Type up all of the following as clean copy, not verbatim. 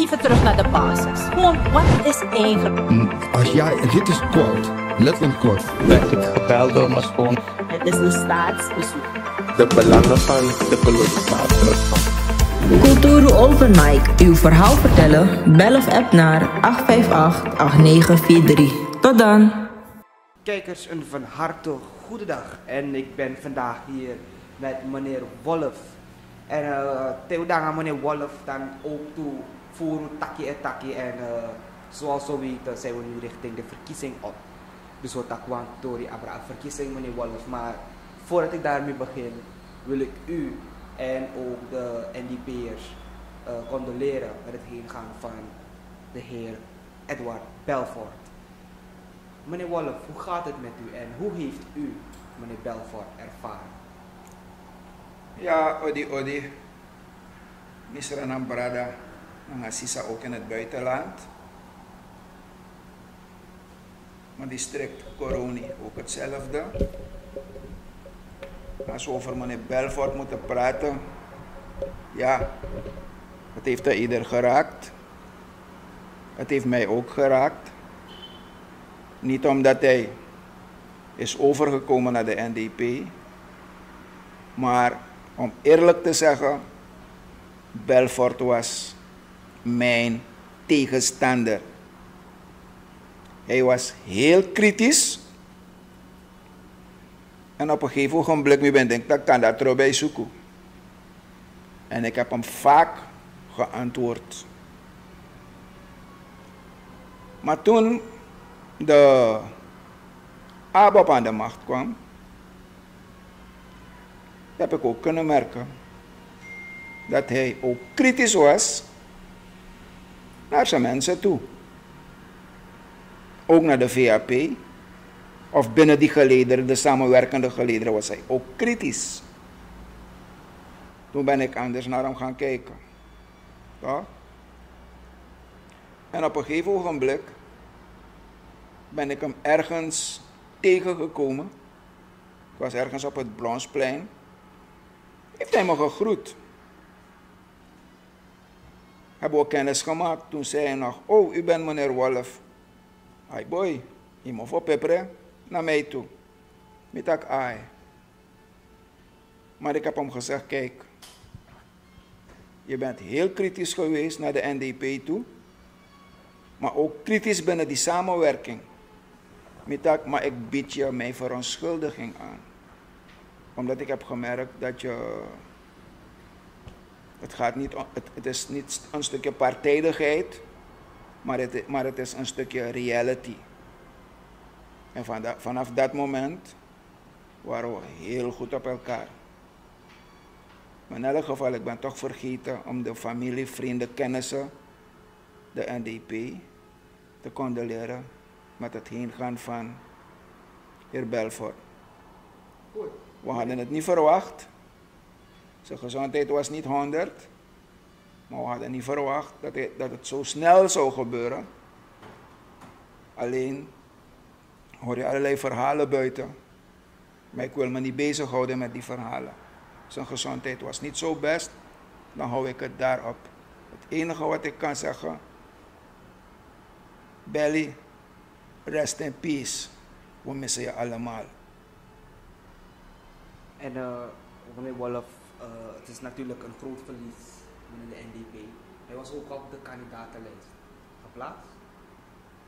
even terug naar de basis. Gewoon, wat is eigenlijk? Als jij, dit is kort, letterlijk kort. Werd ik gebeld door mijn schoon. Het is een staatsbezoek. De belangen van de kolonisator. Kulturu Open Mic. Uw verhaal vertellen? Bel of app naar 858-8943. Tot dan. Kijkers, een van harte goede dag. En ik ben vandaag hier met meneer Wolf. En teudanga meneer Wolf dan ook toe voor taki. En zoals we weten zijn we nu richting de verkiezing op. Dus wat ik want door die verkiezing meneer Wolf. Maar voordat ik daarmee begin wil ik u en ook de NDP'ers condoleren met het heengaan van de heer Edward Belfort. Meneer Wolf, hoe gaat het met u en hoe heeft u meneer Belfort ervaren? Ja, odi. Misra Nambrada, Nangasisa ook in het buitenland. Mijn district Coroni ook hetzelfde. Als we over meneer Belfort moeten praten, ja, het heeft ieder geraakt. Het heeft mij ook geraakt. Niet omdat hij is overgekomen naar de NDP, maar om eerlijk te zeggen, Belfort was mijn tegenstander. Hij was heel kritisch. En op een gegeven ogenblik ben ik dat kan dat erbij zoeken. En ik heb hem vaak geantwoord. Maar toen de ABAP aan de macht kwam, heb ik ook kunnen merken dat hij ook kritisch was naar zijn mensen toe. Ook naar de VAP, of binnen die gelederen, de samenwerkende gelederen, was hij ook kritisch. Toen ben ik anders naar hem gaan kijken. Ja? En op een gegeven ogenblik ben ik hem ergens tegengekomen. Ik was ergens op het Blonsplein. Heeft hij me gegroet. Hebben we kennis gemaakt. Toen zei hij nog, oh, u bent meneer Wolf. Hi boy, je moet voor pepper naar mij toe. Met dat ai. Maar ik heb hem gezegd, kijk. Je bent heel kritisch geweest naar de NDP toe. Maar ook kritisch binnen die samenwerking. Met dat, maar ik bied je mijn verontschuldiging aan. Omdat ik heb gemerkt dat je... Het is niet een stukje partijdigheid, maar het is een stukje reality. En vanaf dat moment waren we heel goed op elkaar. Maar in elk geval, ik ben toch vergeten om de familie, vrienden, kennissen, de NDP, te condoleren met het heengaan van heer Belfort. We hadden het niet verwacht. Zijn gezondheid was niet 100. Maar we hadden niet verwacht dat het zo snel zou gebeuren. Alleen hoor je allerlei verhalen buiten. Maar ik wil me niet bezighouden met die verhalen. Zijn gezondheid was niet zo best. Dan hou ik het daarop. Het enige wat ik kan zeggen. Belly, rest in peace. We missen je allemaal. En meneer Wolf, het is natuurlijk een groot verlies binnen de NDP. Hij was ook op de kandidatenlijst geplaatst.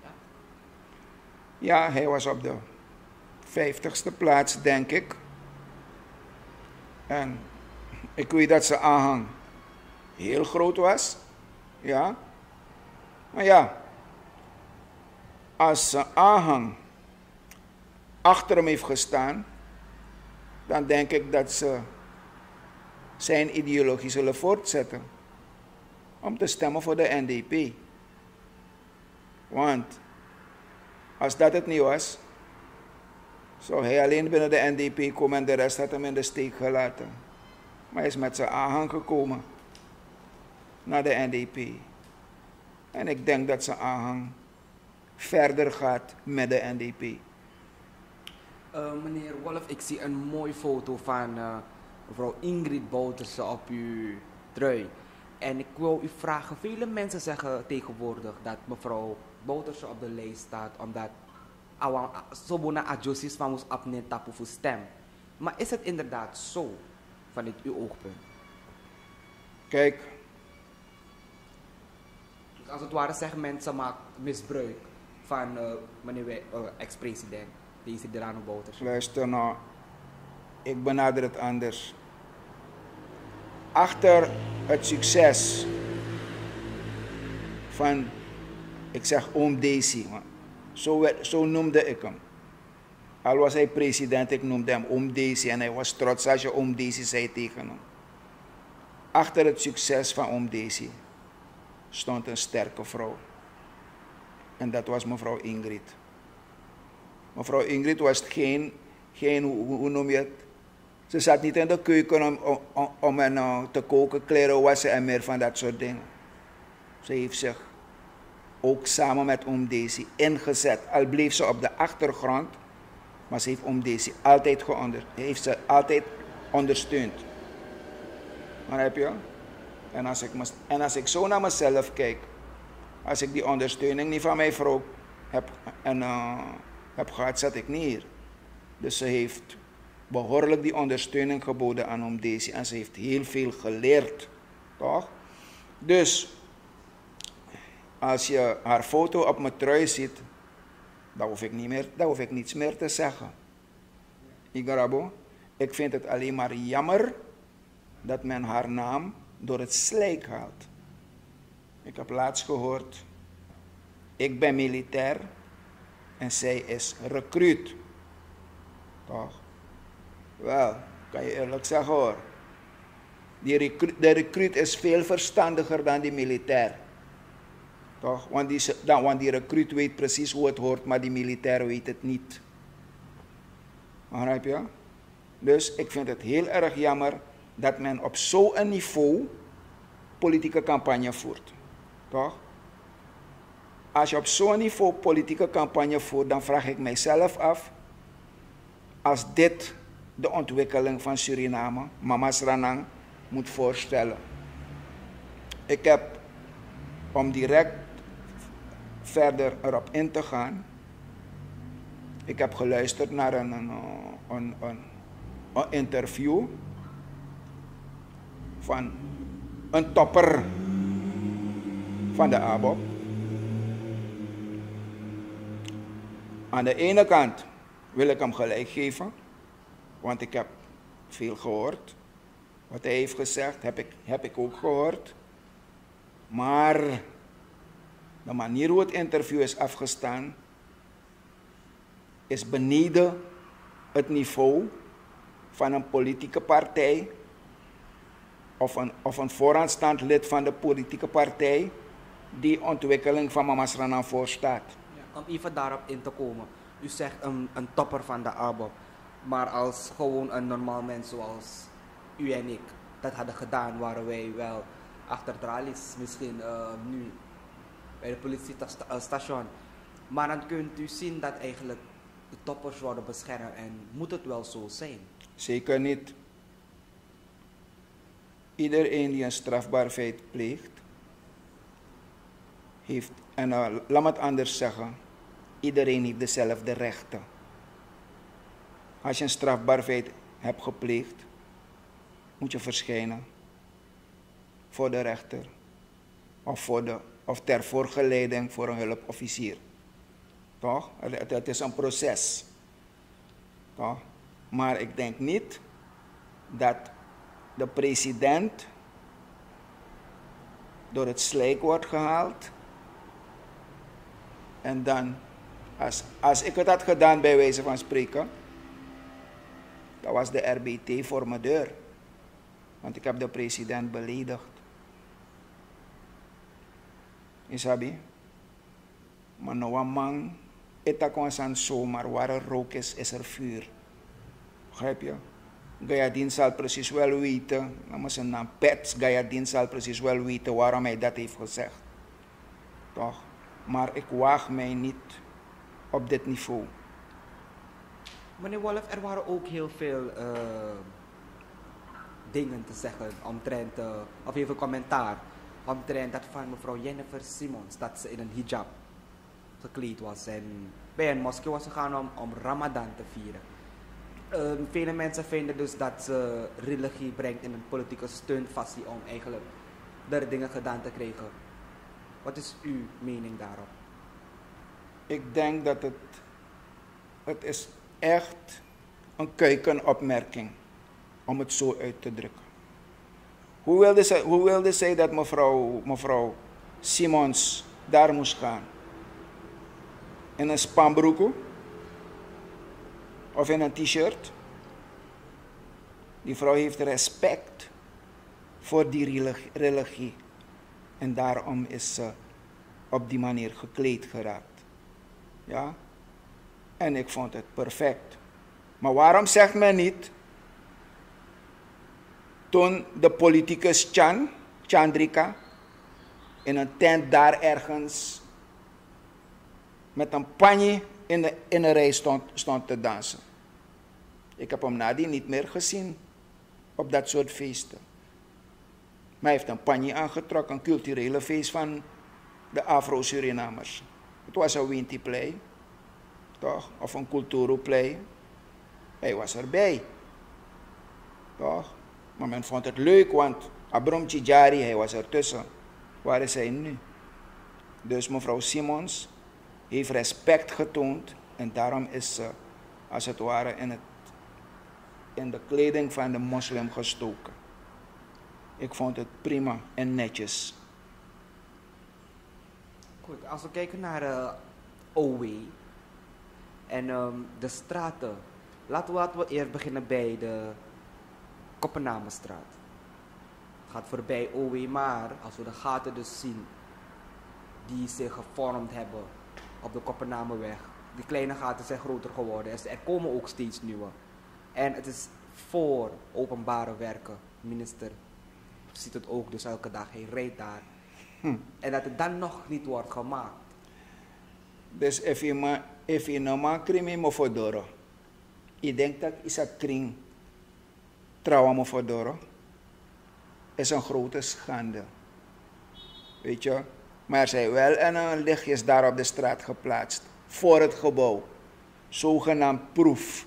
Ja, ja, hij was op de 50ste plaats, denk ik. En ik weet dat zijn aanhang heel groot was. Ja. Maar ja, als zijn aanhang achter hem heeft gestaan, dan denk ik dat ze zijn ideologie zullen voortzetten om te stemmen voor de NDP. Want als dat het niet was, zou hij alleen binnen de NDP komen en de rest had hem in de steek gelaten. Maar hij is met zijn aanhang gekomen naar de NDP. En ik denk dat zijn aanhang verder gaat met de NDP. Meneer Wolf, ik zie een mooie foto van mevrouw Ingrid Bouterse op uw trui. En ik wil u vragen, vele mensen zeggen tegenwoordig dat mevrouw Bouterse op de lijst staat omdat Sobona Adjosis van ons opneemt tapu voor stem. Maar is het inderdaad zo, vanuit uw oogpunt? Kijk, Dus als het ware zeggen mensen maakt misbruik van meneer ex-president, deze Delano Bouterse. luister nou, ik benader het anders. Achter het succes van, ik zeg oom Daisy, zo noemde ik hem. Al was hij president, ik noemde hem oom Daisy en hij was trots als je oom Daisy zei tegen hem. Achter het succes van oom Daisy stond een sterke vrouw. En dat was mevrouw Ingrid. Mevrouw Ingrid was geen hoe noem je het? Ze zat niet in de keuken om te koken, kleren wassen en meer van dat soort dingen. Ze heeft zich ook samen met oom Daisy ingezet. Al bleef ze op de achtergrond, maar ze heeft oom Daisy altijd ondersteund. Begrijp je? En als ik zo naar mezelf kijk, als ik die ondersteuning niet van mijn vrouw heb gehad, zat ik niet hier. Dus ze heeft behoorlijk die ondersteuning geboden aan oom Daisy en ze heeft heel veel geleerd, toch? Dus, als je haar foto op mijn trui ziet, dan hoef ik niets meer te zeggen. Igarabo, ik vind het alleen maar jammer dat men haar naam door het slijk haalt. Ik heb laatst gehoord, ik ben militair en zij is recruut. Toch? Wel, kan je eerlijk zeggen hoor. De recruut is veel verstandiger dan die militair. Toch? Want die recruut weet precies hoe het hoort, maar die militair weet het niet. Begrijp je? Dus ik vind het heel erg jammer dat men op zo'n niveau politieke campagne voert. Toch? Als je op zo'n niveau politieke campagne voert, dan vraag ik mijzelf af, als dit de ontwikkeling van Suriname, Mama's Ranang, moet voorstellen. Ik heb, om direct verder erop in te gaan, ik heb geluisterd naar een interview van een topper van de ABOP. Aan de ene kant wil ik hem gelijk geven, want ik heb veel gehoord. Wat hij heeft gezegd, heb ik ook gehoord. Maar de manier hoe het interview is afgestaan, is beneden het niveau van een politieke partij of een vooraanstaand lid van de politieke partij die ontwikkeling van Mama's Ranang voorstaat. Ja, om even daarop in te komen. U zegt een topper van de ABOP. Maar als gewoon een normaal mens zoals u en ik dat hadden gedaan, waren wij wel achter tralies misschien nu bij de politiestation. Maar dan kunt u zien dat eigenlijk de toppers worden beschermd en moet het wel zo zijn? Zeker niet. Iedereen die een strafbaar feit pleegt, heeft, en laat me het anders zeggen, iedereen heeft dezelfde rechten. Als je een strafbaar feit hebt gepleegd, moet je verschijnen voor de rechter of ter voorgeleiding voor een hulpofficier. Toch? Het is een proces. Toch? Maar ik denk niet dat de president door het slijk wordt gehaald en dan, als ik het had gedaan bij wijze van spreken, dan was de RBT voor mijn deur. Want ik heb de president beledigd. Isabi? Maar nou een man, het kan zomaar, waar er rook is er vuur. Begrijp je? Gayadin zal precies wel weten, namens zijn naam Pets, Gayadin zal precies wel weten waarom hij dat heeft gezegd. Toch? Maar ik waag mij niet op dit niveau. Meneer Wolff, er waren ook heel veel dingen te zeggen omtrent, of even commentaar omtrent dat van mevrouw Jennifer Simons, dat ze in een hijab gekleed was en bij een moskee was gegaan om Ramadan te vieren. Vele mensen vinden dus dat ze religie brengt in een politieke steunfassie om eigenlijk er dingen gedaan te krijgen. Wat is uw mening daarop? Ik denk dat het is echt een keukenopmerking om het zo uit te drukken. Hoe wilde zij dat mevrouw Simons daar moest gaan? In een spanbroek? Of in een t-shirt? Die vrouw heeft respect voor die religie. En daarom is ze op die manier gekleed geraakt. Ja? En ik vond het perfect. Maar waarom zegt men niet, toen de politicus Chandrika, in een tent daar ergens met een panje in een rij stond te dansen. Ik heb hem nadien niet meer gezien op dat soort feesten. Maar hij heeft een panje aangetrokken, een culturele feest van de Afro-Surinamers. Het was een Winti play, toch? Of een Kulturu play. Hij was erbij, toch? Maar men vond het leuk, want Abram Chijari, hij was ertussen. Waar is hij nu? Dus mevrouw Simons heeft respect getoond en daarom is ze, als het ware, in de kleding van de moslim gestoken. Ik vond het prima en netjes. Goed, als we kijken naar OW en de straten. Laten we eerst beginnen bij de Koppenamenstraat. Het gaat voorbij OW, maar als we de gaten dus zien die zich gevormd hebben op de Koppenamenweg. Die kleine gaten zijn groter geworden en er komen ook steeds nieuwe. En het is voor openbare werken. De minister ziet het ook dus elke dag, hij rijdt daar. En dat het dan nog niet wordt gemaakt. Dus if je nou maar krimi mo fodoro. Ik denk dat is een kring trouwen mo fodoro. Is een grote schande. Weet je? Maar er zijn wel lichtjes daar op de straat geplaatst. Voor het gebouw. Zogenaamd proef.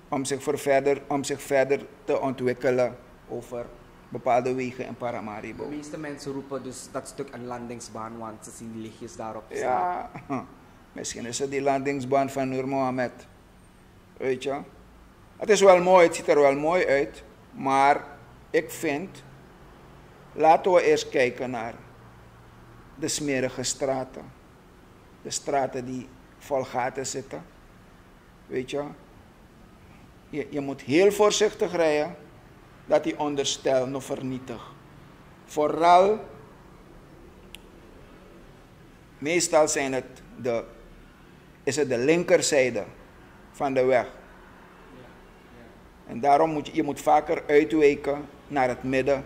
Om zich verder te ontwikkelen over bepaalde wegen in Paramaribo. De meeste mensen roepen dus dat stuk een landingsbaan, want ze zien lichtjes daarop. Ja, misschien is het die landingsbaan van Nur Mohammed. Weet je? Het is wel mooi, het ziet er wel mooi uit. Maar ik vind, laten we eerst kijken naar de smerige straten. De straten die vol gaten zitten. Weet je? Je moet heel voorzichtig rijden dat die onderstel nog vernietigt. Vooral, meestal is het de linkerzijde van de weg. En daarom moet je moet vaker uitwijken naar het midden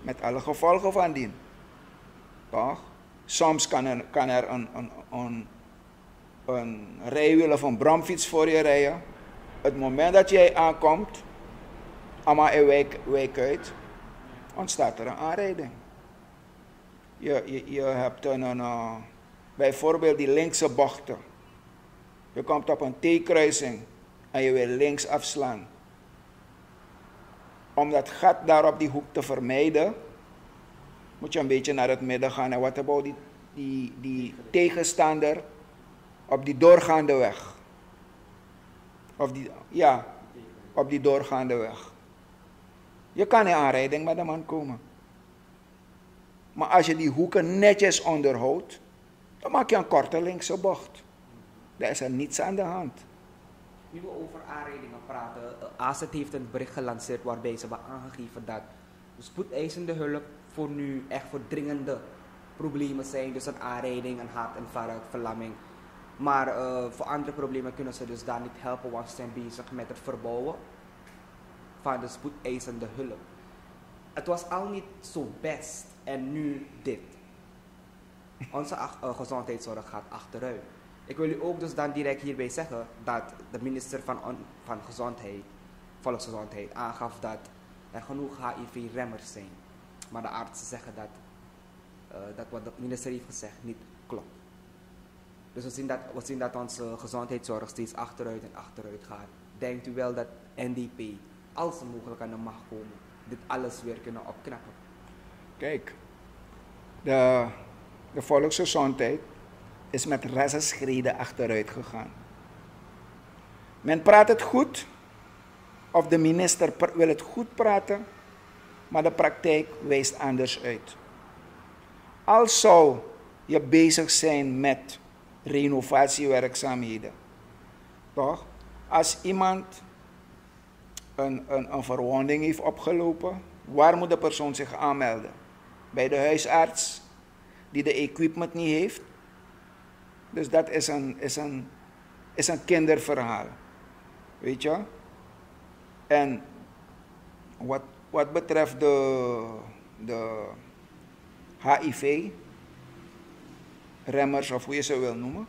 met alle gevolgen van dien. Toch? Soms kan er een rijwiel of een bromfiets voor je rijden. Het moment dat jij aankomt, allemaal een wijk uit, ontstaat er een aanrijding. Je hebt bijvoorbeeld die linkse bochten. Je komt op een T-kruising en je wil links afslaan. Om dat gat daar op die hoek te vermijden, moet je een beetje naar het midden gaan. En wat about die tegenstander op die doorgaande weg? Op die doorgaande weg. Je kan in aanrijding met de man komen. Maar als je die hoeken netjes onderhoudt, dan maak je een korte linkse bocht. Daar is er niets aan de hand. Nu we over aanrijdingen praten, AZET heeft een bericht gelanceerd waarbij ze hebben aangegeven dat spoedeisende hulp voor nu echt voor dringende problemen zijn. Dus een aanrijding, een hart- en verlamming. Maar voor andere problemen kunnen ze dus daar niet helpen, want ze zijn bezig met het verbouwen van de spoedeisende hulp. Het was al niet zo best en nu dit. Onze gezondheidszorg gaat achteruit. Ik wil u ook dus dan direct hierbij zeggen dat de minister van Gezondheid, Volksgezondheid, aangaf dat er genoeg HIV-remmers zijn. Maar de artsen zeggen dat wat het ministerie heeft gezegd niet klopt. Dus we zien dat onze gezondheidszorg steeds achteruit en achteruit gaat. Denkt u wel dat NDP, als ze mogelijk aan de macht komen, dit alles weer kunnen opknappen? Kijk, de volksgezondheid is met rassenschreden achteruit gegaan. Men praat het goed, of de minister wil het goed praten, maar de praktijk wijst anders uit. Als zou je bezig zijn met renovatiewerkzaamheden, toch? Als iemand een verwonding heeft opgelopen, waar moet de persoon zich aanmelden? Bij de huisarts, die de equipment niet heeft. Dus dat is een kinderverhaal. Weet je? En wat betreft de HIV-remmers, of hoe je ze wil noemen.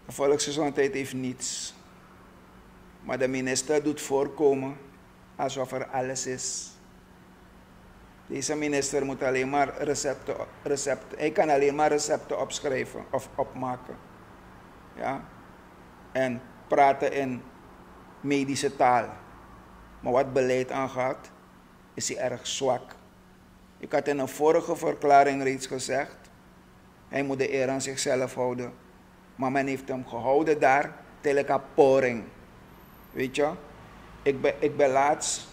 De volksgezondheid heeft niets. Maar de minister doet voorkomen alsof er alles is. Deze minister moet alleen maar recepten. Hij kan alleen maar recepten opschrijven of opmaken. Ja? En praten in medische taal. Maar wat beleid aangaat, is hij erg zwak. Ik had in een vorige verklaring reeds gezegd, hij moet de eer aan zichzelf houden. Maar men heeft hem gehouden daar, teleka poring. Weet je, ik ben laatst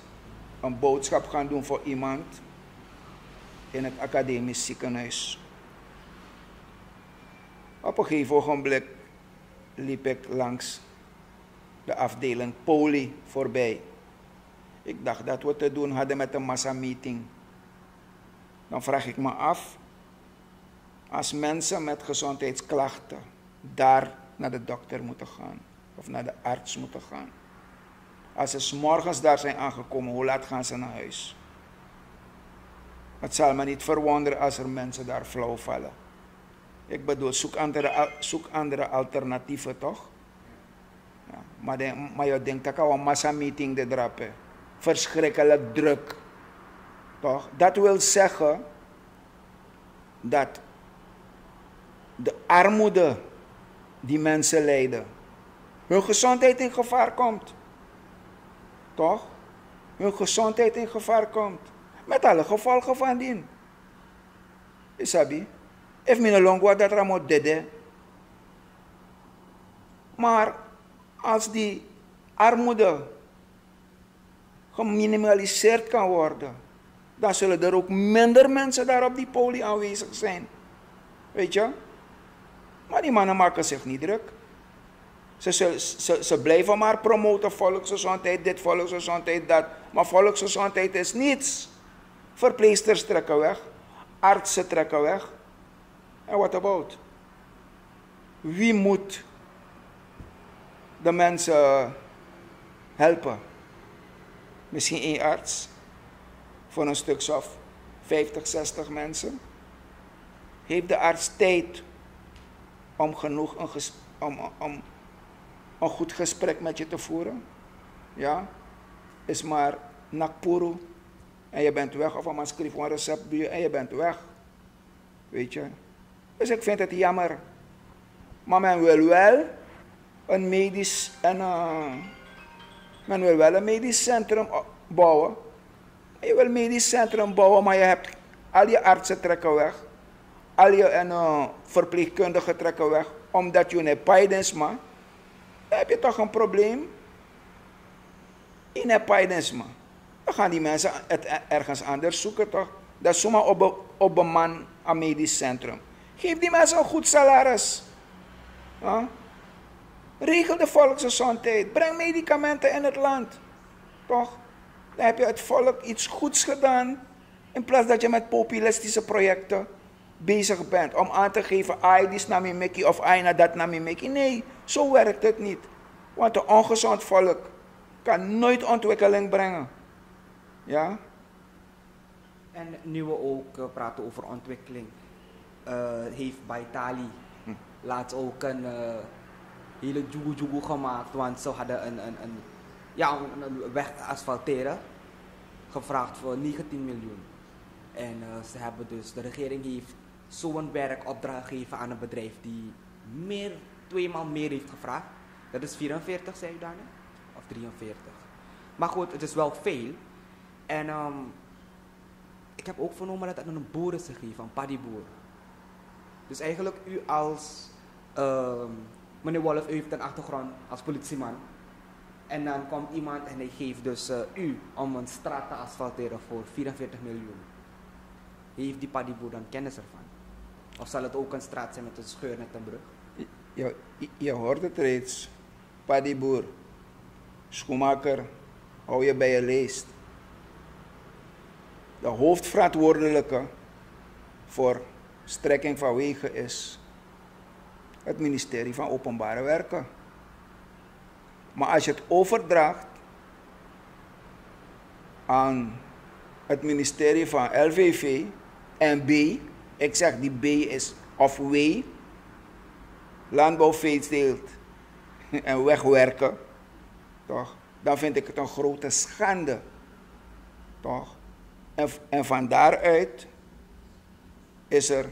een boodschap gaan doen voor iemand in het academisch ziekenhuis. Op een gegeven ogenblik liep ik langs de afdeling poli voorbij. Ik dacht dat we te doen hadden met een massameeting. Dan vraag ik me af, als mensen met gezondheidsklachten daar naar de dokter moeten gaan, of naar de arts moeten gaan. Als ze 's morgens daar zijn aangekomen, hoe laat gaan ze naar huis? Het zal me niet verwonderen als er mensen daar flauw vallen. Ik bedoel, zoek andere alternatieven, toch? Ja, maar je denkt dat een massameeting de drapen. Verschrikkelijk druk. Toch? Dat wil zeggen dat de armoede die mensen lijden, hun gezondheid in gevaar komt. Toch? Hun gezondheid in gevaar komt. Met alle gevolgen van dien. Isabi, if me no longer dat ramot dede. Maar als die armoede geminimaliseerd kan worden, dan zullen er ook minder mensen daar op die poli aanwezig zijn. Weet je? Maar die mannen maken zich niet druk. Ze blijven maar promoten volksgezondheid, dit, volksgezondheid, dat. Maar volksgezondheid is niets. Verpleegsters trekken weg, artsen trekken weg. En what about? Wie moet de mensen helpen? Misschien één arts voor een stuk of 50, 60 mensen. Heeft de arts tijd om een goed gesprek met je te voeren? Ja? Is maar nakpuru en je bent weg, of een schrijf een recept bij je en je bent weg. Weet je? Dus ik vind het jammer. Maar men wil wel een medisch centrum bouwen. Je wil een medisch centrum bouwen, maar je hebt al je artsen trekken weg. Al je verpleegkundigen trekken weg. Omdat je een paidensma. Dan heb je toch een probleem. In een paidensma. Dan gaan die mensen het ergens anders zoeken toch. Dat is zomaar op een man een medisch centrum. Geef die mensen een goed salaris. Ja? Regel de volksgezondheid. Breng medicamenten in het land. Toch? Dan heb je het volk iets goeds gedaan. In plaats dat je met populistische projecten bezig bent. Om aan te geven, ai, dit naar me meki of ai, dat naar me meki. Nee, zo werkt het niet. Want een ongezond volk kan nooit ontwikkeling brengen. Ja? En nu we ook praten over ontwikkeling, heeft Baitali laatst ook een hele jugu gemaakt, want ze hadden een weg te asfalteren, gevraagd voor 19 miljoen. En ze hebben dus, de regering heeft zo'n werkopdracht gegeven aan een bedrijf die tweemaal meer heeft gevraagd. Dat is 44, zei u daarna? Of 43. Maar goed, het is wel veel. En ik heb ook vernomen dat het aan een boer is gegeven, een paddyboer. Dus eigenlijk u als, meneer Wolff, u heeft een achtergrond als politieman. En dan komt iemand en hij geeft dus u om een straat te asfalteren voor 44 miljoen. Heeft die paddyboer dan kennis ervan? Of zal het ook een straat zijn met een scheur net een brug? Je hoort het reeds. Paddyboer, schoenmaker, hou je bij je leest. De hoofdverantwoordelijke voor strekking van wegen is het ministerie van Openbare Werken. Maar als je het overdraagt aan het ministerie van LVV en B, ik zeg die B is of W, landbouw, veeteelt en wegwerken, toch? Dan vind ik het een grote schande, toch? En van daaruit is er,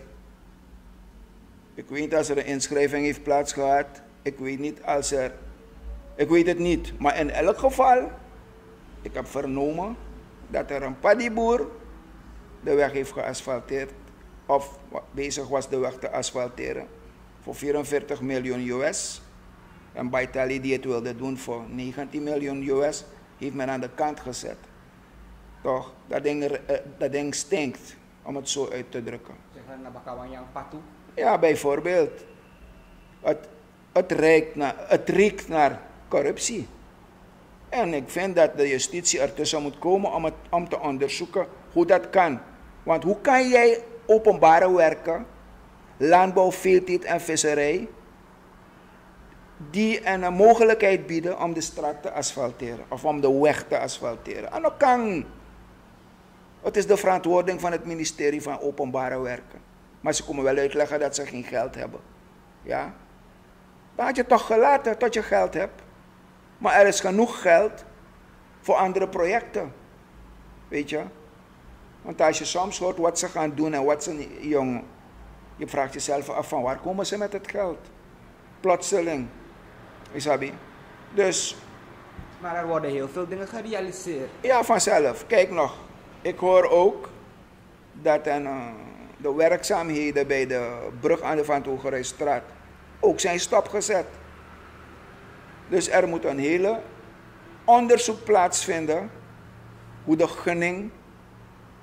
ik weet niet als er een inschrijving heeft plaatsgehad, ik weet het niet, maar in elk geval, ik heb vernomen dat er een paddyboer de weg heeft geasfalteerd, of bezig was de weg te asfalteren, voor 44 miljoen US. En Baitali die het wilde doen voor 19 miljoen US, heeft men aan de kant gezet. Toch, dat ding stinkt, om het zo uit te drukken. Zeggen naar Bakawanyang Patu? Ja, bijvoorbeeld. Het riekt naar corruptie. En ik vind dat de justitie ertussen moet komen om te onderzoeken hoe dat kan. Want hoe kan jij openbare werken, landbouw, veeteelt en visserij, die een mogelijkheid bieden om de straat te asfalteren of om de weg te asfalteren? En dat kan. Het is de verantwoording van het ministerie van Openbare Werken. Maar ze komen wel uitleggen dat ze geen geld hebben. Ja? Dan had je toch gelaten tot je geld hebt. Maar er is genoeg geld voor andere projecten. Weet je? Want als je soms hoort wat ze gaan doen en wat ze... Jongen, je vraagt jezelf af van waar komen ze met het geld? Plotseling. Isabi. Dus... Maar er worden heel veel dingen gerealiseerd. Ja, vanzelf. Kijk nog. Ik hoor ook dat de werkzaamheden bij de brug aan de Van Togerijstraat ook zijn stopgezet. Dus er moet een hele onderzoek plaatsvinden hoe de gunning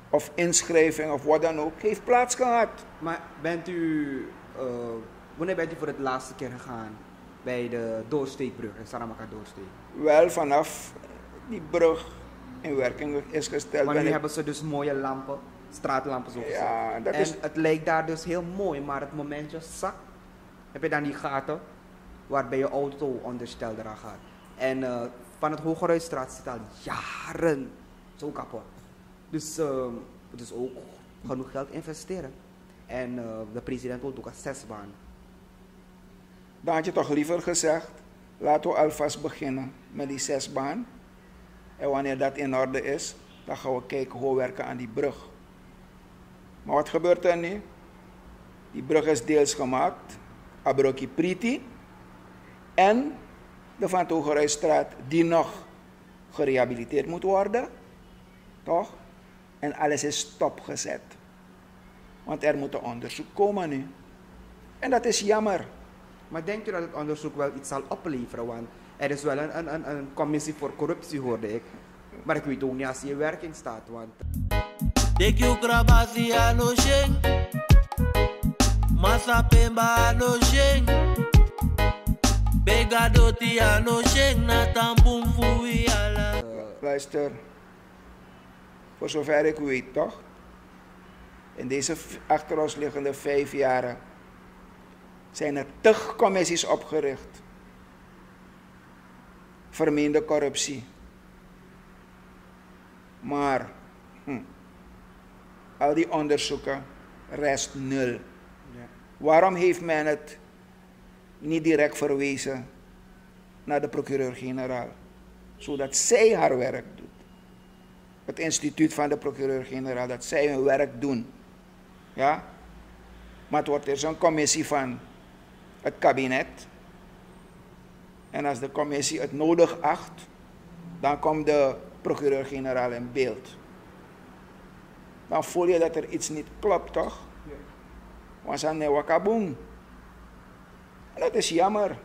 of inschrijving of wat dan ook heeft plaatsgehad. Maar wanneer bent u voor het laatste keer gegaan bij de doorsteekbrug, de Saramaka doorsteek? Wel, vanaf die brug in werking is gesteld. Maar nu hebben ze dus mooie lampen, straatlampen zo gezegd. Ja, dat en is... het lijkt daar dus heel mooi, maar het momentje zak, heb je dan die gaten waarbij je auto onderstel eraan gaat. En van het Hogeruitstraat zit al jaren zo kapot. Dus het is ook genoeg geld investeren. En de president wil ook een 6-baan. Dan had je toch liever gezegd, laten we alvast beginnen met die 6-baan. En wanneer dat in orde is, dan gaan we kijken hoe we werken aan die brug. Maar wat gebeurt er nu? Die brug is deels gemaakt, Abroki Priti. En de Van Togerijstraat die nog gerehabiliteerd moet worden. Toch? En alles is stopgezet. Want er moet een onderzoek komen nu. En dat is jammer. Maar denkt u dat het onderzoek wel iets zal opleveren? Want er is wel een commissie voor corruptie, hoorde ik. Maar ik weet ook niet als die in werking staat. Want... Luister, voor zover ik weet toch, in deze achter ons liggende 5 jaren zijn er 10 commissies opgericht. Vermeende corruptie. Maar al die onderzoeken rest 0. Ja. Waarom heeft men het niet direct verwezen naar de procureur-generaal. Zodat zij haar werk doet. Het instituut van de procureur-generaal, dat zij hun werk doen. Ja? Maar het wordt eerst een commissie van het kabinet. En als de commissie het nodig acht, dan komt de procureur-generaal in beeld. Dan voel je dat er iets niet klopt, toch? Want ze zijn wakaboom. En dat is jammer.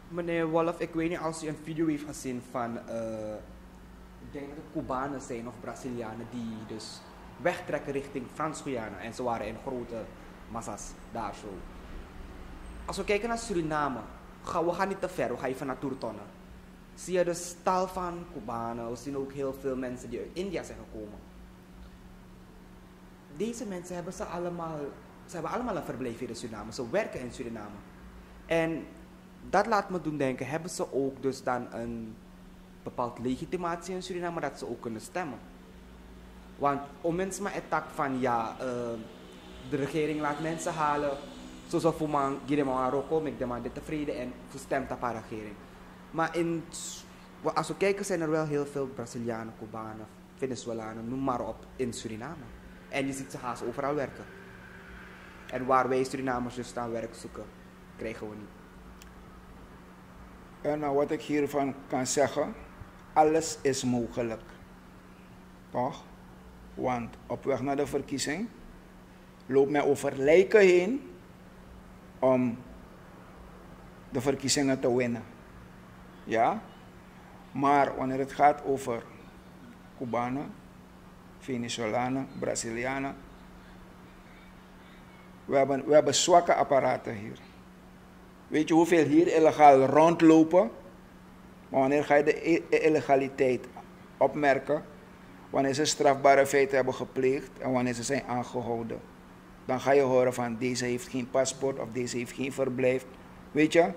Meneer Wolf, ik weet niet als u een video heeft gezien van, ik denk dat het Cubanen zijn of Brazilianen die dus wegtrekken richting Frans-Guyana. En ze waren in grote massa's daar zo. Als we kijken naar Suriname, we gaan niet te ver, we gaan even naar Toertonnen. Zie je dus tal van Cubanen, we zien ook heel veel mensen die uit India zijn gekomen. Deze mensen hebben ze hebben allemaal een verblijf in Suriname, ze werken in Suriname. En dat laat me doen denken, hebben ze ook dus dan een bepaald legitimatie in Suriname dat ze ook kunnen stemmen? Want om mensen maar het tak van ja, de regering laat mensen halen, zoals voor man, Guillermo Marokko, ik ben dit tevreden en stemt op haar regering. Maar als we kijken zijn er wel heel veel Brazilianen, Cubanen, Venezolanen, noem maar op, in Suriname. En je ziet ze haast overal werken. En waar wij Surinamers dus aan werk zoeken, krijgen we niet. En wat ik hiervan kan zeggen, alles is mogelijk. Toch? Want op weg naar de verkiezing loopt men over lijken heen om de verkiezingen te winnen. Ja? Maar wanneer het gaat over Cubanen, Venezolanen, Brazilianen, we hebben zwakke apparaten hier. Weet je hoeveel hier illegaal rondlopen? Maar wanneer ga je de illegaliteit opmerken? Wanneer ze strafbare feiten hebben gepleegd en wanneer ze zijn aangehouden. Dan ga je horen van deze heeft geen paspoort of deze heeft geen verblijf. Weet je?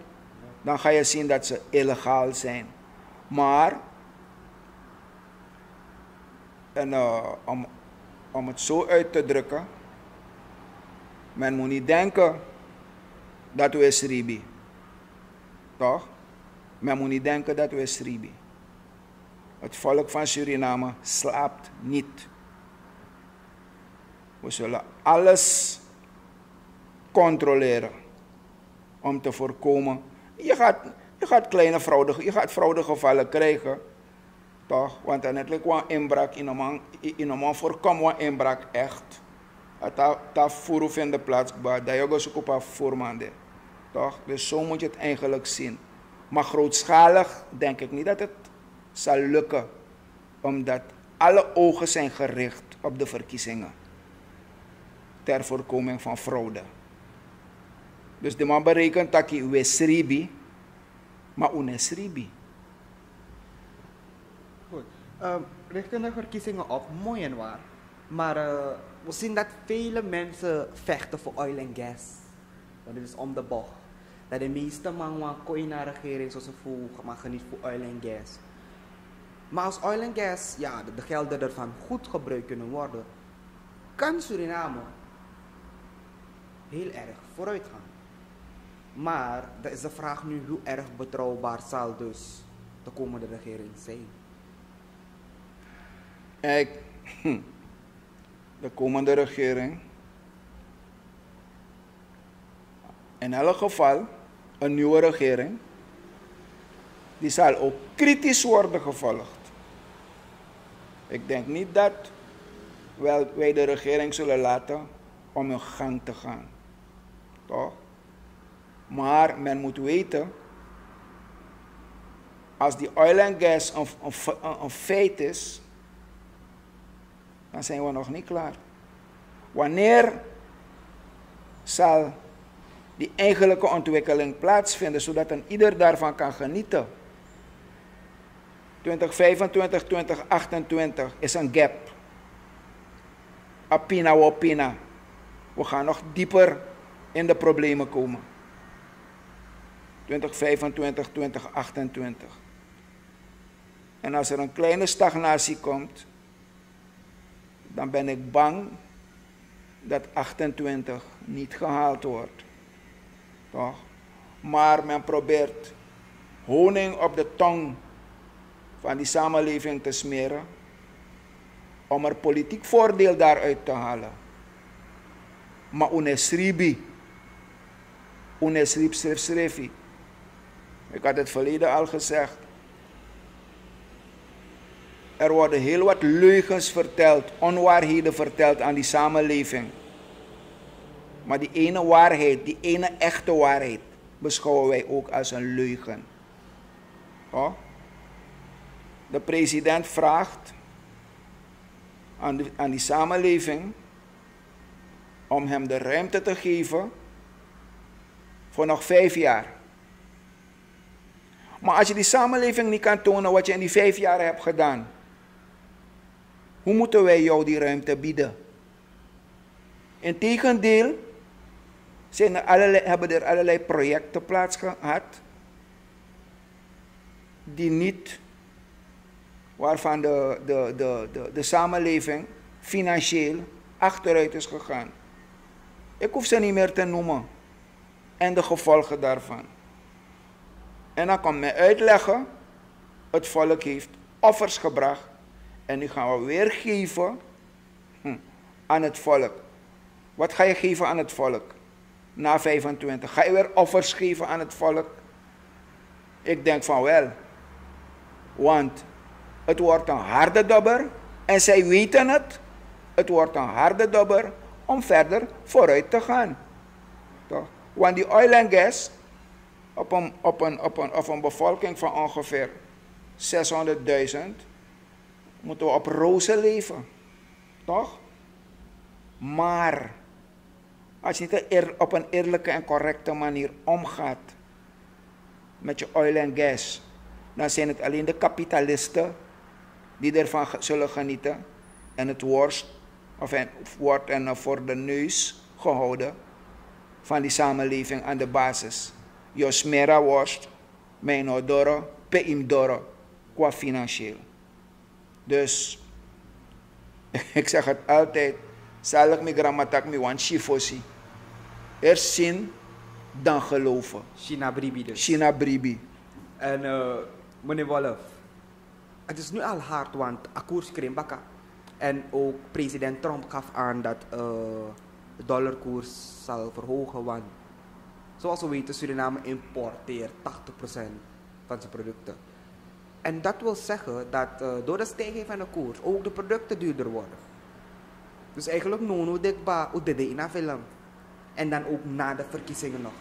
Dan ga je zien dat ze illegaal zijn. Maar, en, om het zo uit te drukken, men moet niet denken dat we Sribi. Toch? Men moet niet denken dat we Sribi. Het volk van Suriname slaapt niet. We zullen alles controleren om te voorkomen. Je gaat kleine fraudegevallen krijgen. Toch? Want dan net een inbraak in een man voorkomt een inbraak echt. Dat voeren vinden plaats, dat je ook op een voormande. Toch? Dus zo moet je het eigenlijk zien. Maar grootschalig denk ik niet dat het zal lukken. Omdat alle ogen zijn gericht op de verkiezingen. Ter voorkoming van fraude. Dus de man berekent dat hij Wesribi, maar unesribi. Goed. Richten de verkiezingen op, mooi en waar. Maar we zien dat vele mensen vechten voor oil en gas. Dat is om de bocht. Dat de meeste man kooi naar de regering zoals ze vroeger, maar geniet voor oil en gas. Maar als oil en gas, ja, de gelden ervan goed gebruikt kunnen worden, kan Suriname heel erg vooruit gaan. Maar dat is de vraag nu, hoe erg betrouwbaar zal dus de komende regering zijn? De komende regering, in elk geval een nieuwe regering, die zal ook kritisch worden gevolgd. Ik denk niet dat wij de regering zullen laten om hun gang te gaan. Toch? Maar men moet weten, als die oil en gas een feit is, dan zijn we nog niet klaar. Wanneer zal die eigenlijke ontwikkeling plaatsvinden, zodat een ieder daarvan kan genieten? 2025, 2028 is een gap. Apina wopina. We gaan nog dieper in de problemen komen. 2025, 2028. En als er een kleine stagnatie komt, dan ben ik bang dat 28 niet gehaald wordt. Toch? Maar men probeert honing op de tong van die samenleving te smeren om er politiek voordeel daaruit te halen. Maar unesribi. Unesrib. Ik had het verleden al gezegd. Er worden heel wat leugens verteld, onwaarheden verteld aan die samenleving. Maar die ene waarheid, die ene echte waarheid, beschouwen wij ook als een leugen. Oh? De president vraagt aan die samenleving om hem de ruimte te geven voor nog 5 jaar. Maar als je die samenleving niet kan tonen wat je in die 5 jaar hebt gedaan, hoe moeten wij jou die ruimte bieden? Integendeel, hebben er allerlei projecten plaatsgehad die niet, waarvan de samenleving financieel achteruit is gegaan. Ik hoef ze niet meer te noemen en de gevolgen daarvan. En dan kan men uitleggen, het volk heeft offers gebracht en nu gaan we weer geven aan het volk. Wat ga je geven aan het volk na 25? Ga je weer offers geven aan het volk? Ik denk van wel. Want het wordt een harde dobber en zij weten het. Het wordt een harde dobber om verder vooruit te gaan. Toch? Want die oil en gas op een bevolking van ongeveer 600.000 moeten we op rozen leven. Toch? Maar als je niet op een eerlijke en correcte manier omgaat met je oil en gas, dan zijn het alleen de kapitalisten die ervan zullen genieten en het wordt voor de neus gehouden van die samenleving aan de basis. Je smera worst, mijn odoro, peim doro, qua financieel. Dus, ik zeg het altijd, zal ik mijn grammatak me want shifosi. Eerst zien, dan geloven. China Bribi dus. China Bribi. En meneer Wolff, het is nu al hard, want akkoord Krimbaka. En ook president Trump gaf aan dat de dollarkoers zal verhogen, want zoals we weten, Suriname importeert 80% van zijn producten. En dat wil zeggen dat door de stijging van de koers ook de producten duurder worden. Dus eigenlijk nono dekba udede in film. En dan ook na de verkiezingen nog.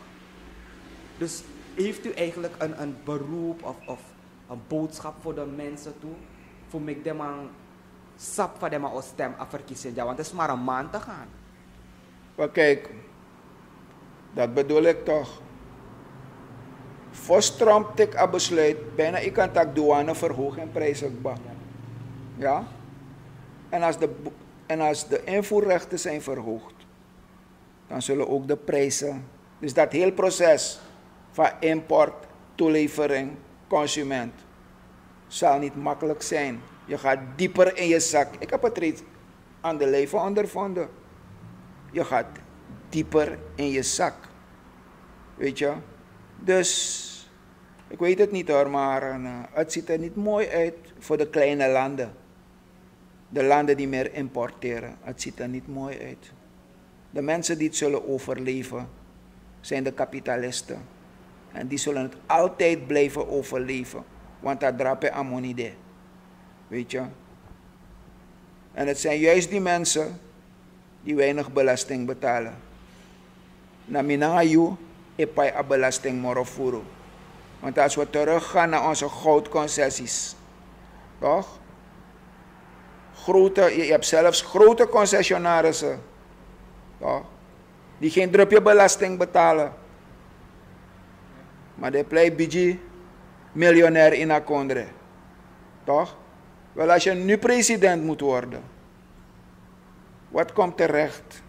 Dus heeft u eigenlijk een beroep of een boodschap voor de mensen toe? Voor mij de man sap van de man stem aan verkiezingen. Want het is maar een maand te gaan. Maar kijk, dat bedoel ik toch. Voor Trump tik een besluit, bijna ik kan tak douane verhogen prijzen. Ja? En als de invoerrechten zijn verhoogd, dan zullen ook de prijzen. Dus dat hele proces van import, toelevering, consument, zal niet makkelijk zijn. Je gaat dieper in je zak. Ik heb het reeds aan de lijve ondervonden. Je gaat dieper in je zak. Weet je? Dus, ik weet het niet hoor, maar het ziet er niet mooi uit voor de kleine landen. De landen die meer importeren. Het ziet er niet mooi uit. De mensen die het zullen overleven, zijn de kapitalisten. En die zullen het altijd blijven overleven. Want dat drape amonide. Weet je? En het zijn juist die mensen die weinig belasting betalen. Na minayu epai a belasting morofuru. Want als we teruggaan naar onze goudconcessies, toch? Je hebt zelfs grote concessionarissen, toch? Die geen drupje belasting betalen. Maar die blijft biji miljonair in Akondre. Toch? Wel, als je nu president moet worden, wat komt terecht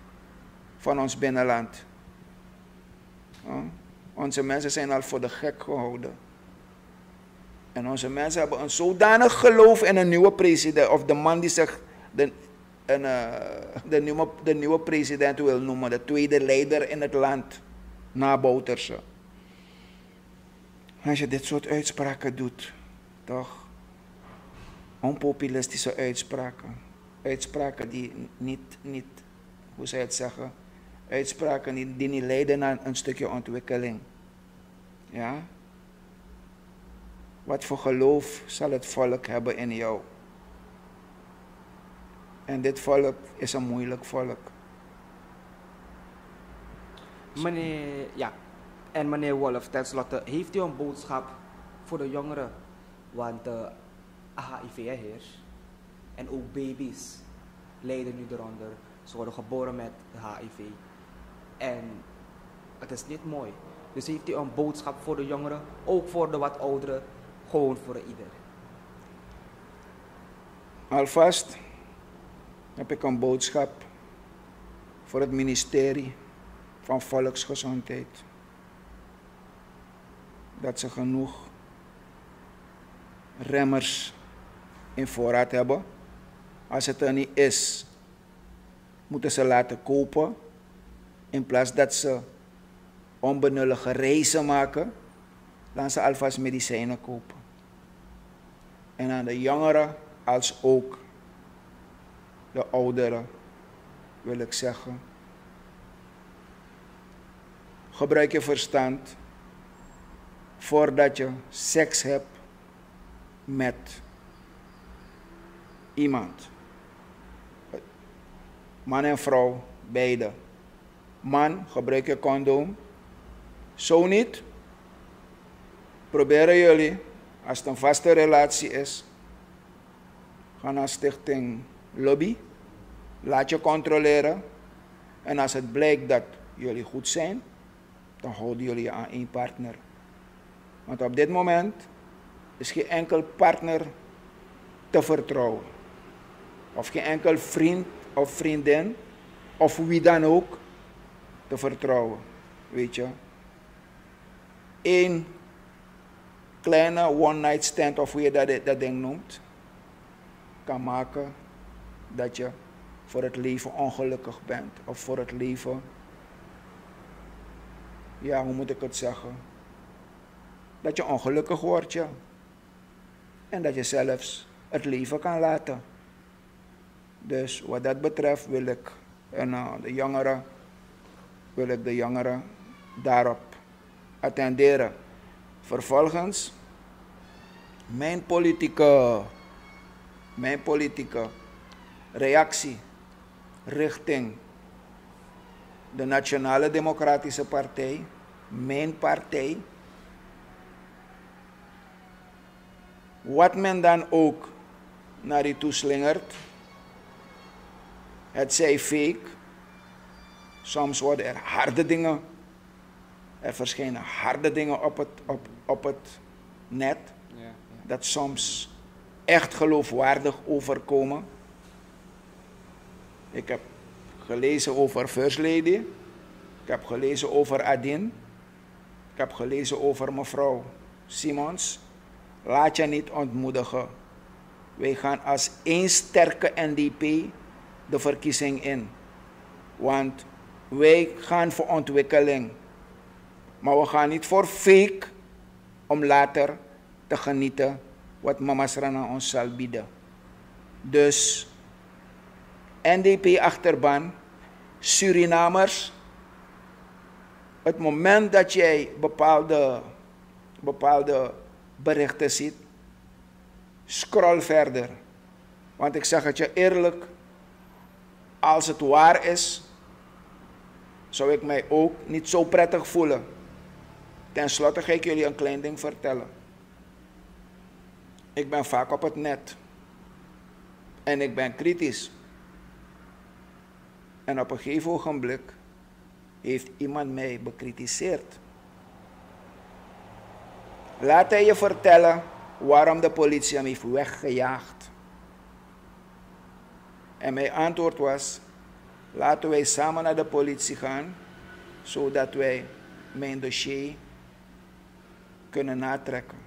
van ons binnenland? Onze mensen zijn al voor de gek gehouden. En onze mensen hebben een zodanig geloof in een nieuwe president, of de man die zich de nieuwe president wil noemen, de tweede leider in het land, na Bouterse. Als je dit soort uitspraken doet, toch? Onpopulistische uitspraken. Uitspraken die niet, hoe zou je het zeggen? Uitspraken die niet leiden naar een stukje ontwikkeling. Ja? Wat voor geloof zal het volk hebben in jou? En dit volk is een moeilijk volk. Meneer Wolf, tenslotte, heeft u een boodschap voor de jongeren? Want HIV heerst. En ook baby's lijden nu eronder. Ze worden geboren met HIV. En het is niet mooi. Dus heeft u een boodschap voor de jongeren, ook voor de wat ouderen, gewoon voor ieder? Alvast heb ik een boodschap voor het ministerie van Volksgezondheid. Dat ze genoeg remmers in voorraad hebben. Als het er niet is, moeten ze laten kopen. In plaats dat ze onbenullige reizen maken, laten ze alvast medicijnen kopen. En aan de jongeren als ook de ouderen wil ik zeggen: gebruik je verstand voordat je seks hebt met iemand. Man en vrouw, beide. Man, gebruik je condoom. Zo niet, proberen jullie, als het een vaste relatie is, ga naar Stichting Lobby, laat je controleren. En als het blijkt dat jullie goed zijn, dan houden jullie je aan één partner. Want op dit moment is geen enkel partner te vertrouwen. Of geen enkel vriend of vriendin, of wie dan ook, te vertrouwen. Weet je. Eén kleine one-night stand, of hoe je dat ding noemt, kan maken dat je voor het leven ongelukkig bent. Of voor het leven, ja, hoe moet ik het zeggen? Dat je ongelukkig wordt, ja. En dat je zelfs het leven kan laten. Dus wat dat betreft wil ik de jongeren daarop attenderen. Vervolgens, mijn politieke reactie richting de Nationale Democratische Partij, mijn partij. Wat men dan ook naar die toeslingert, het zij fake, soms worden er harde dingen, er verschijnen harde dingen op het net, dat soms echt geloofwaardig overkomen. Ik heb gelezen over First Lady, ik heb gelezen over Adin, ik heb gelezen over mevrouw Simons. Laat je niet ontmoedigen. Wij gaan als één sterke NDP de verkiezing in. Want wij gaan voor ontwikkeling. Maar we gaan niet voor fake om later te genieten wat Mama Srana ons zal bieden. Dus NDP-achterban, Surinamers, het moment dat jij bepaalde berichten ziet, scroll verder. Want ik zeg het je eerlijk, als het waar is, zou ik mij ook niet zo prettig voelen. Ten slotte ga ik jullie een klein ding vertellen. Ik ben vaak op het net. En ik ben kritisch. En op een gegeven ogenblik heeft iemand mij bekritiseerd. Laat hij je vertellen waarom de politie hem heeft weggejaagd. En mijn antwoord was: laten wij samen naar de politie gaan, zodat wij mijn dossier kunnen natrekken.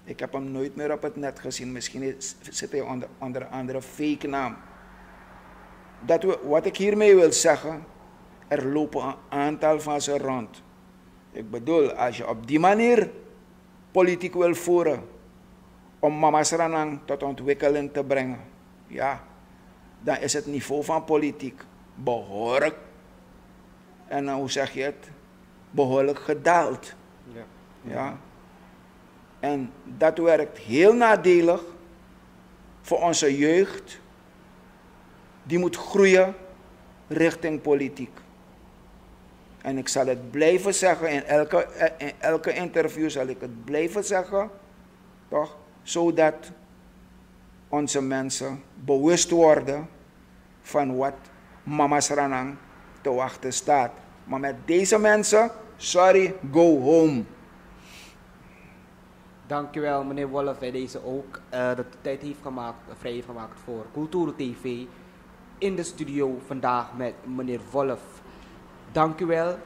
Ik heb hem nooit meer op het net gezien. Misschien zit hij onder een andere fake naam. Wat ik hiermee wil zeggen, er lopen een aantal van ze rond. Ik bedoel, als je op die manier politiek wil voeren om Mama Sranang tot ontwikkeling te brengen, ja, dan is het niveau van politiek behoorlijk, en hoe zeg je het, behoorlijk gedaald. Ja. Ja. En dat werkt heel nadelig voor onze jeugd. Die moet groeien richting politiek. En ik zal het blijven zeggen, in elke interview zal ik het blijven zeggen, toch? Zodat onze mensen bewust worden van wat Mama Sranang te wachten staat. Maar met deze mensen, sorry, go home. Dankjewel meneer Wolff en deze ook dat de tijd heeft gemaakt, vrij heeft gemaakt voor Kulturo TV. In de studio vandaag met meneer Wolff. Dankjewel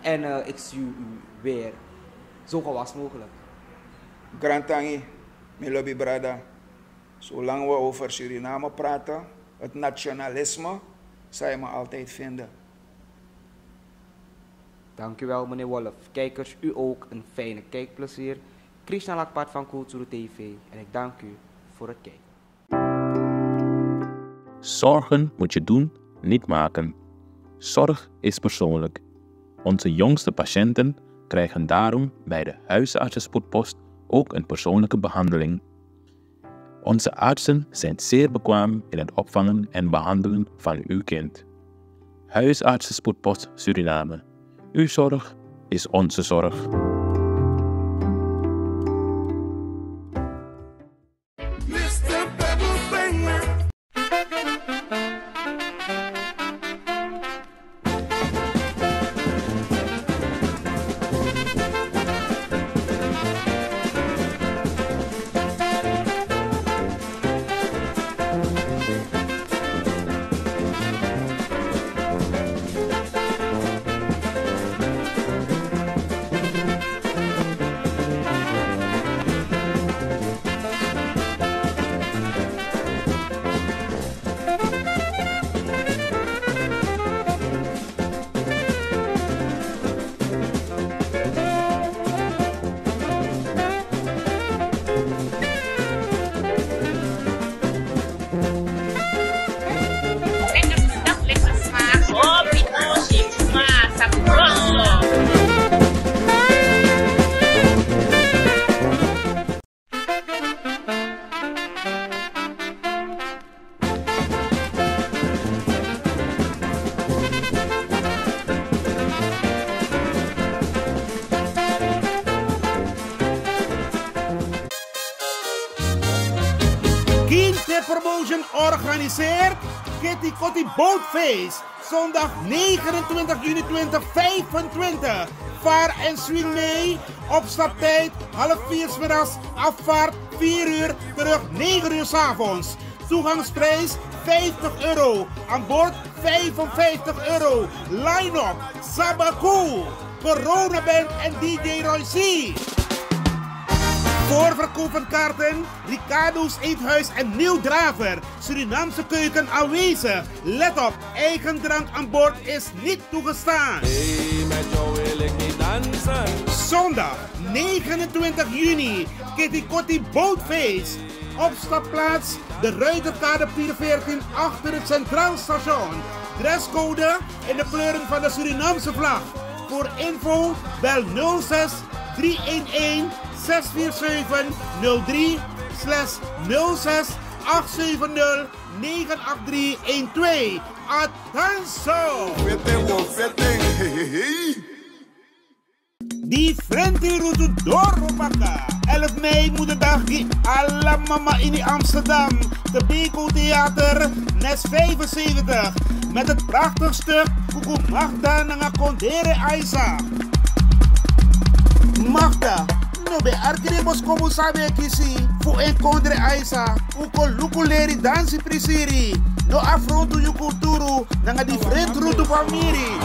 en ik zie u weer zo gauw als mogelijk. Grantangi, mijn lobby brada. Zolang we over Suriname praten, het nationalisme, zal je me altijd vinden. Dankjewel meneer Wolff. Kijkers, u ook een fijne kijkplezier. Krishna Lakpat van Kulturo TV en ik dank u voor het kijken. Zorgen moet je doen, niet maken. Zorg is persoonlijk. Onze jongste patiënten krijgen daarom bij de huisartsenspoedpost ook een persoonlijke behandeling. Onze artsen zijn zeer bekwaam in het opvangen en behandelen van uw kind. Huisartsenspoedpost Suriname. Uw zorg is onze zorg. Promotion organiseert Kitty Kotti Boatface. Zondag 29 juni 2025. Vaar en swing mee. Opstaptijd 3:30 's middags. Afvaart 4 uur. Terug 9 uur 's avonds. Toegangsprijs €50. Aan boord €55. Line-up Sabaku, Corona Band en DJ Roy C. Voorverkoop van kaarten, Ricardo's Eethuis en Nieuw Draver. Surinaamse keuken aanwezig. Let op, eigen drank aan boord is niet toegestaan. Hey, met jou wil ik niet dansen. Zondag 29 juni, Kitty Kotti Boatface. Opstapplaats, de Ruiterkade 14 achter het Centraal Station. Dresscode in de kleuren van de Surinaamse vlag. Voor info bel 06 311 647 03/06 870 98312. Attenzo! Die Frenti route door Romaka. 11 mei moederdag die alla mama in Amsterdam. De Beko Theater, Nes 75. Met het prachtig stuk Kuku Magda Nanga Kondere Aisa. Magda, no be arkirebos como sabe kisi. Fu encontre Aisa, uko lukuleri dansi prisiri. No afronto yu kulturu, nanga different route famiri.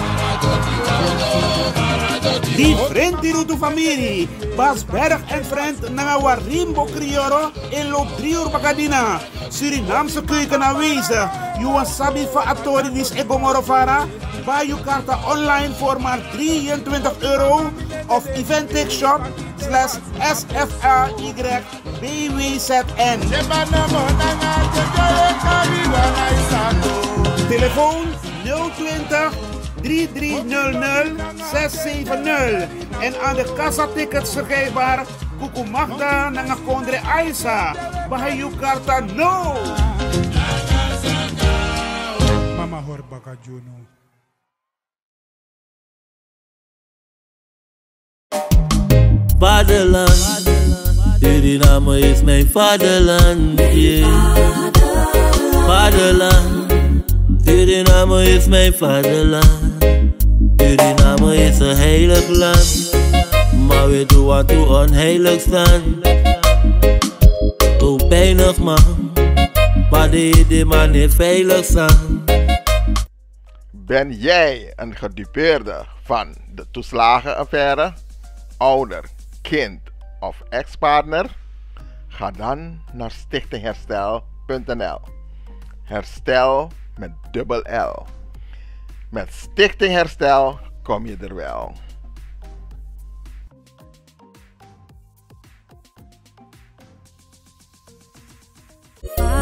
Different route famiri. Bas Berg en Friend nanga warimbo crioro in loop 3 uur bakadina. Surinaamse keuken aanwezig. You wasabi fa atori dis egomorofara. Buy je kaarten online voor maar €23. of eventicshop/SFRYBWZN. Telefoon 020 3300 670 en aan de kassa-tickets verkrijgbaar Kuku Magda Nanga Kondre Aisa Bahayu Karta No. Mama Horbaka Juno. Vaderland, Suriname is mijn vaderland, yeah. Vaderland, Suriname is mijn vaderland. Suriname is een heilig land, maar we doen wat toe onheilig staan. Zo pijnig man, maar de man is veilig staan. Ben jij een gedupeerde van de toeslagenaffaire? Ouder, kind of ex-partner? Ga dan naar stichtingherstel.nl. Herstel met dubbel L. Met Stichting Herstel kom je er wel. Ah.